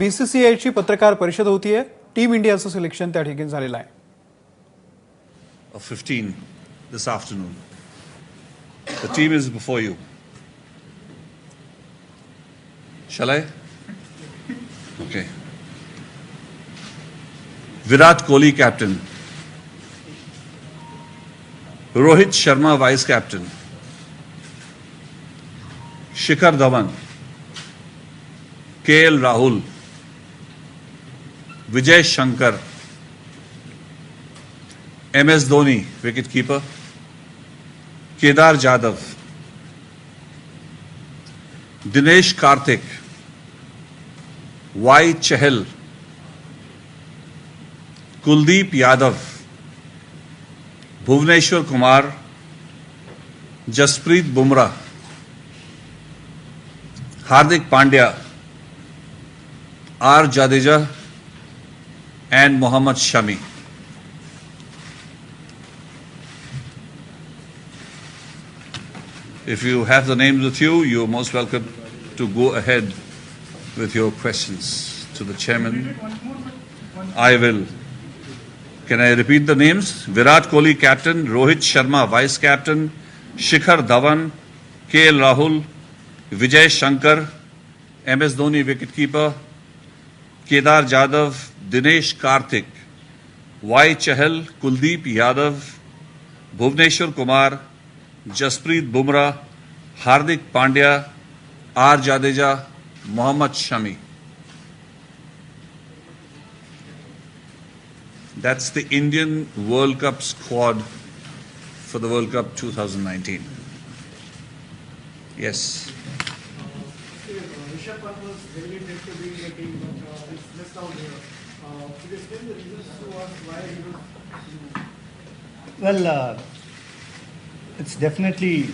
बीसीसीआयची पत्रकार परिषद होतीये. टीम इंडियाचं सिलेक्शन त्या ठिकाणी झालेलं आहे. Of 15 this afternoon. The team is before you. Shall I? Okay. Virat Kohli captain. Rohit Sharma vice captain. Shikhar Dhawan. KL Rahul. Vijay Shankar. MS Dhoni, wicketkeeper. Kedar Jadhav. Dinesh Karthik. Y Chahal. Kuldeep Yadav. Bhuvneshwar Kumar. Jasprit Bumrah. Hardik Pandya. R Jadeja and Mohammad Shami. If you have the names with you, you're most welcome to go ahead with your questions to the chairman. I will. Can I repeat the names? Virat Kohli captain, Rohit Sharma vice captain, Shikhar Dhawan, KL Rahul, Vijay Shankar, MS Dhoni wicketkeeper, Kedar Jadhav, Dinesh Karthik, Y Chahal, Kuldeep Yadav, Bhuvneshwar Kumar, Jasprit Bumrah, Hardik Pandya, R Jadeja, Mohammad Shami. That's the Indian World Cup squad for the World Cup 2019. Yes. Rishabh Pant was really meant to be in the team, but he's missed out here. Could you explain the reasons to us why he was? Well, it's definitely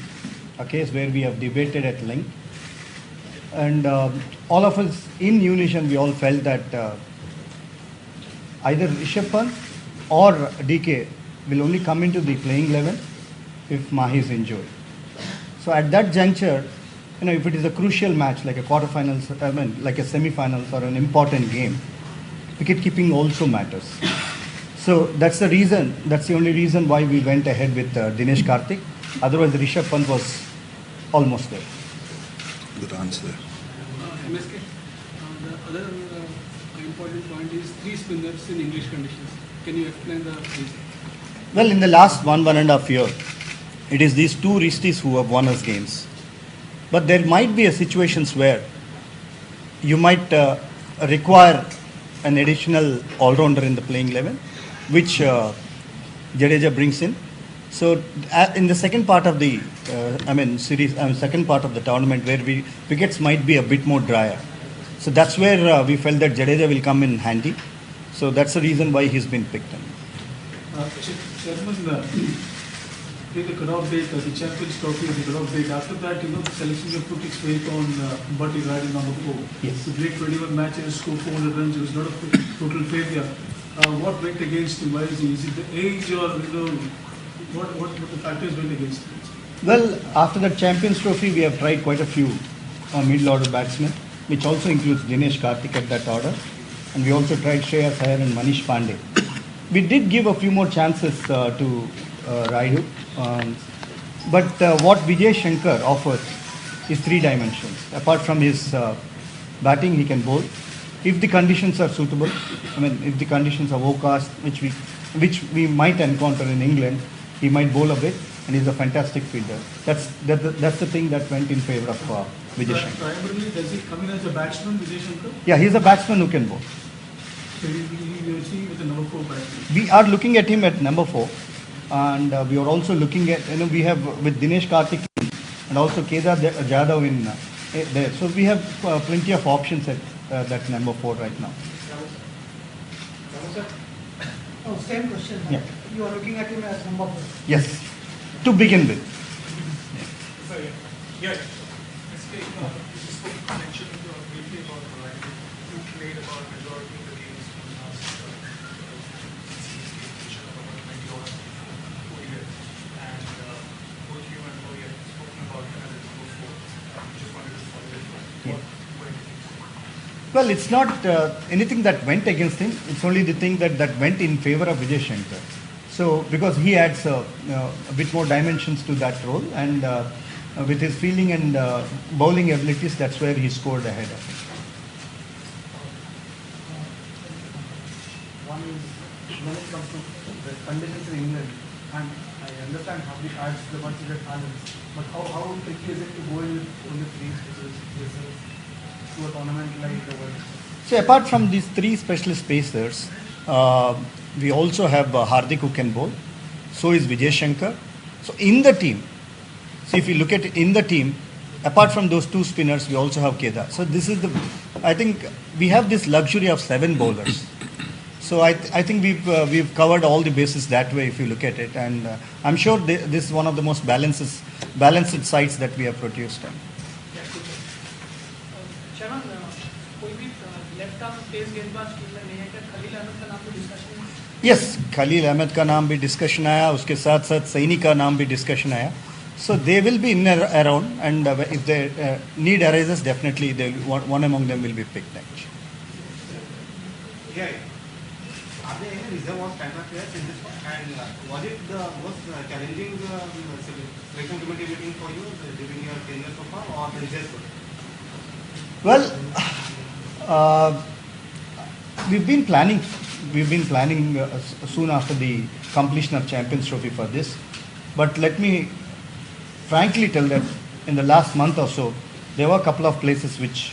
a case where we have debated at length, and all of us in unison we all felt that either Rishabh Pant or DK will only come into the playing 11 if Mahi is injured. So at that juncture, if it is a crucial match like a quarterfinals, like a semi-finals or an important game, wicket keeping also matters. So that's the reason. That's the only reason why we went ahead with Dinesh Karthik. Otherwise, Rishabh Pant was almost there. Good answer. MSK, the other important point is three spinners in English conditions. Can you explain the reason? Well, in the last 1.5 years, it is these two Ristis who have won us games. But there might be a situations where you might require an additional all-rounder in the playing 11, which Jadeja brings in. So in the second part of the second part of the tournament where wickets might be a bit more drier. So that's where we felt that Jadeja will come in handy. So that's the reason why he's been picked. Chairman, the cut-off date, the Champions Trophy, the cut-off date. After that, the selection will put its weight on Bhatti riding number 4. Yes. He played 21 matches, scored 400 runs. It was not a total failure. What went against him? Why is it the age or what the factors went against him? Well, after the Champions Trophy, we have tried quite a few middle-order batsmen, which also includes Dinesh Karthik at that order. And we also tried Shreyas Iyer and Manish Pandey. We did give a few more chances to Raidu. But what Vijay Shankar offers is three dimensions. Apart from his batting, he can bowl. If the conditions are suitable, if the conditions are overcast, which we might encounter in England, he might bowl a bit, and he's a fantastic fielder. That's the thing that went in favor of Vijay Shankar. Primarily, does he come in as a batsman, Vijay Shankar? Yeah, he's a batsman who can bowl. So you see with the number 4 batsman. We are looking at him at number 4, and we are also looking at we have with Dinesh Karthik and also Kedar Jadhav in there. So we have plenty of options at that number 4 right now. Oh, same question. Yeah. You are looking at him as number 4. Yes, to begin with. Yeah. You spoke mentioned briefly about variety. You played about majority of the games in the last season, about 90 or 4 years. And both you and Roy have spoken about kind of the number 4. Just wanted to follow it. Yeah. What do you think? Well, it's not anything that went against him. It's only the thing that went in favor of Vijay Shankar. So, because he adds a bit more dimensions to that role, and with his fielding and bowling abilities, that's where he scored ahead of him. One is when it comes to the conditions in England, and I understand how it adds the much needed balance, but how tricky is it to go in with only three specialists to a tournament like the World? So, apart from these three specialist pacers, we also have Hardik who can bowl. So is Vijay Shankar. So in the team, if you look at it in the team, apart from those two spinners, we also have Kedar. So this is I think we have this luxury of 7 bowlers. So I think we've covered all the bases that way if you look at it, and I'm sure this is one of the most balanced sides that we have produced. चरण कोई भी left arm तेज गेंदबाज team में नहीं है क्या? खलील अहमद का नाम तो डिस्कशन में? यस, खलील अहमद का नाम भी डिस्कशन आया, उसके साथ साथ सैनी का नाम भी डिस्कशन आया. So they will be in around, and if the need arises, definitely one among them will be picked. Yeah. Are there any reserve or standard players in this one? And was it the most challenging selection committee meeting for you during your tenure so far, or the results? Well, we've been planning soon after the completion of Champions Trophy for this, but let me frankly tell that in the last month or so, there were a couple of places which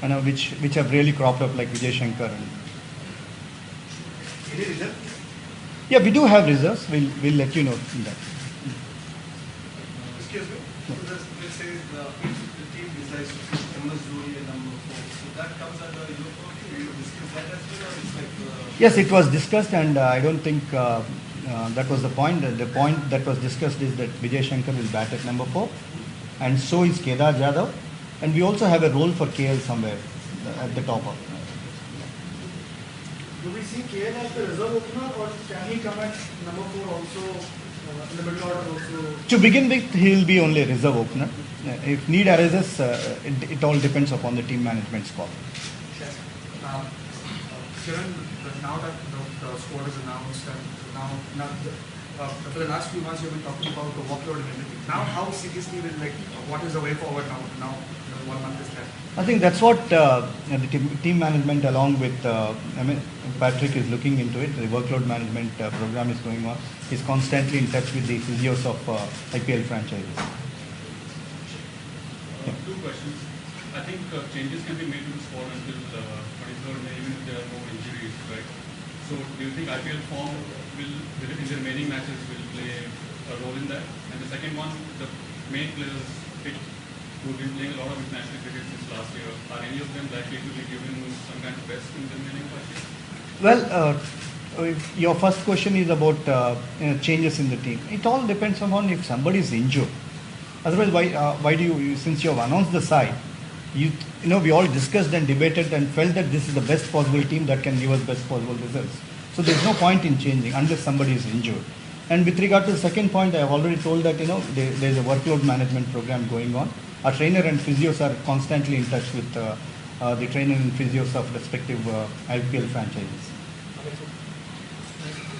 have really cropped up, like Vijay Shankar. Any reserve? Yeah, we do have reserves. We'll let you know in that. Excuse me. So let's say the team decides to put MS Dhoni at number 4. So that comes under your purview. Will you discuss that as well, or it's like? Yes, it was discussed, and I don't think that was the point. The point that was discussed is that Vijay Shankar will bat at number 4, and so is Kedar Jadhav, and we also have a role for KL somewhere at the top of it. Do we see KL as the reserve opener, or can he come at number 4 also, in the middle order also? To begin with, he will be only a reserve opener. If need arises, it all depends upon the team management's call. Kiran, now that the squad is announced, and now for the last few months you've been talking about the workload and everything. Now, how seriously will what is the way forward now? Now, 1 month is left. I think that's what the team management, along with Patrick, is looking into it. The workload management program is going on. He's constantly in touch with the physios of IPL franchises. Two questions. I think changes can be made to the squad until 23rd May, even if there are no injuries, right? So do you think IPL form will in the remaining matches will play a role in that? And the second one, the main players picked who've been playing a lot of international cricket since last year, are any of them likely to be given some kind of rest in the remaining matches? Well, your first question is about changes in the team. It all depends upon if somebody is injured. Otherwise, why do you, since you have announced the side, we all discussed and debated and felt that this is the best possible team that can give us best possible results. So there's no point in changing unless somebody is injured. And with regard to the second point, I have already told that there's a workload management program going on. Our trainer and physios are constantly in touch with the trainer and physios of respective IPL franchises.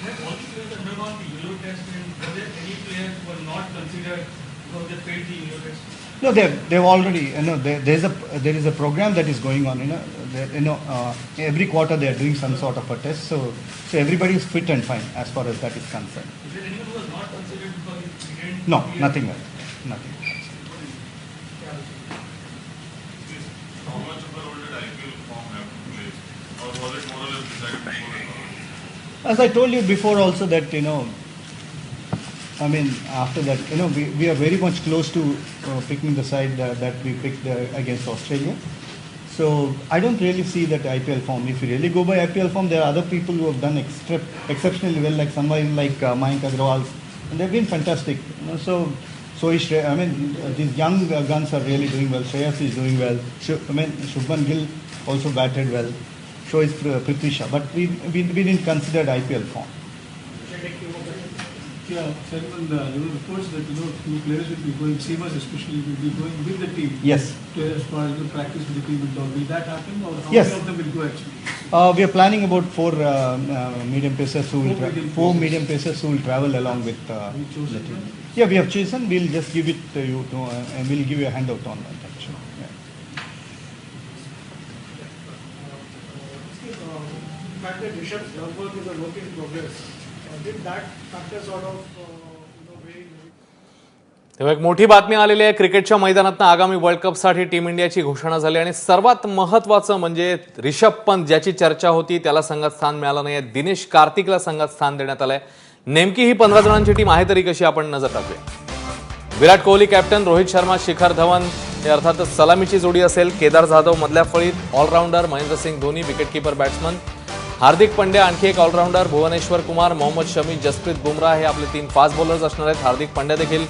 Have all the players undergone the Euro test, and were there any players who were not considered because they failed the Euro test? No, they've already. There is a program that is going on. Every quarter they are doing some sort of a test. So everybody is fit and fine as far as that is concerned. Is there anyone who was not considered because he didn't? No, nothing like that. Nothing. How much of a role did IPL form have to play, or was it more or less decided before the tournament? As I told you before, also that after that, we are very much close to picking the side that we picked against Australia. So I don't really see that IPL form. If you really go by IPL form, there are other people who have done exceptionally well, like somebody like Mayank Agrawal, and they've been fantastic. So is these young guns are really doing well. Shreyas is doing well. Shubman Gill also batted well. So is Prithvi Shaw. But we didn't consider IPL form. Yeah, Chairman, there were reports that few players will be going, Seamus especially, will be going with the team. Yes. To as far as the practice with the team and all. Will that happen, or how Yes. many of them will go actually? We are planning about four medium pacers who will Four medium pacers. medium pacers who will travel along with We chosen the team. them? Yeah, we have chosen. We'll just give it to you, and we'll give you a handout on that. Actually. Yeah. The fact that Rishabh's glove work is a work in progress, did that factor sort of weigh in? तेव्हा एक मोठी बातमी आलेली आहे क्रिकेटच्या मैदानातून आगामी world कपसाठी team इंडियाची घोषणा झाली आणि सर्वात महत्त्वाचं म्हणजे रिषभ पंत ज्याची चर्चा होती त्याला संघात स्थान मिळालं नाही. दिनेश कार्तिकला संघात स्थान देण्यात आलंय. नेमकी ही 15 जणांची टीम आहे तरी कशी आपण नजर टाकूया. विराट कोहली कॅप्टन, रोहित शर्मा, शिखर धवन हे अर्थातच सलामीची जोडी असेल. केदार जाधव मधल्या फळीत, allrounder Mahendra Singh Dhoni, wicketkeeper batsman Hardik Pandya, आणखी एक ऑलराऊंडर भुवनेश्वर कुमार, मोहम्मद शमी, जसप्रीत बुमराह हे आपले 3 फास्ट बॉलर्स असणार आहेत. हार्दिक पंड्या देखील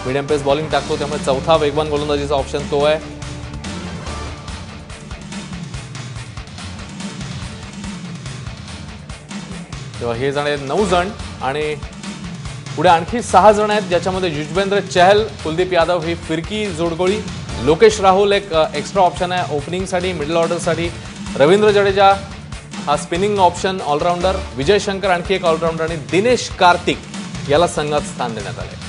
मीडियम पेस बॉलिंग टाकतो, त्यामुळे चौथा वेगवान गोलंदाजीचा ऑप्शन तो आहे. तेव्हा हे जण आहेत 9 जण आणि पुढे आणखी 6 जण आहेत ज्याच्यामध्ये युजवेंद्र चहल, कुलदीप यादव ही फिरकी जोडगोळी, लोकेश राहुल एक एक्स्ट्रा ऑप्शन आहे ओपनिंगसाठी, मिडल ऑर्डरसाठी, रवींद्र जडेजा हा spinning option all-rounder, Vijay Shankar आणखी एक ऑलराऊंडर आणि दिनेश कार्तिक याला संघात स्थान देण्यात आले.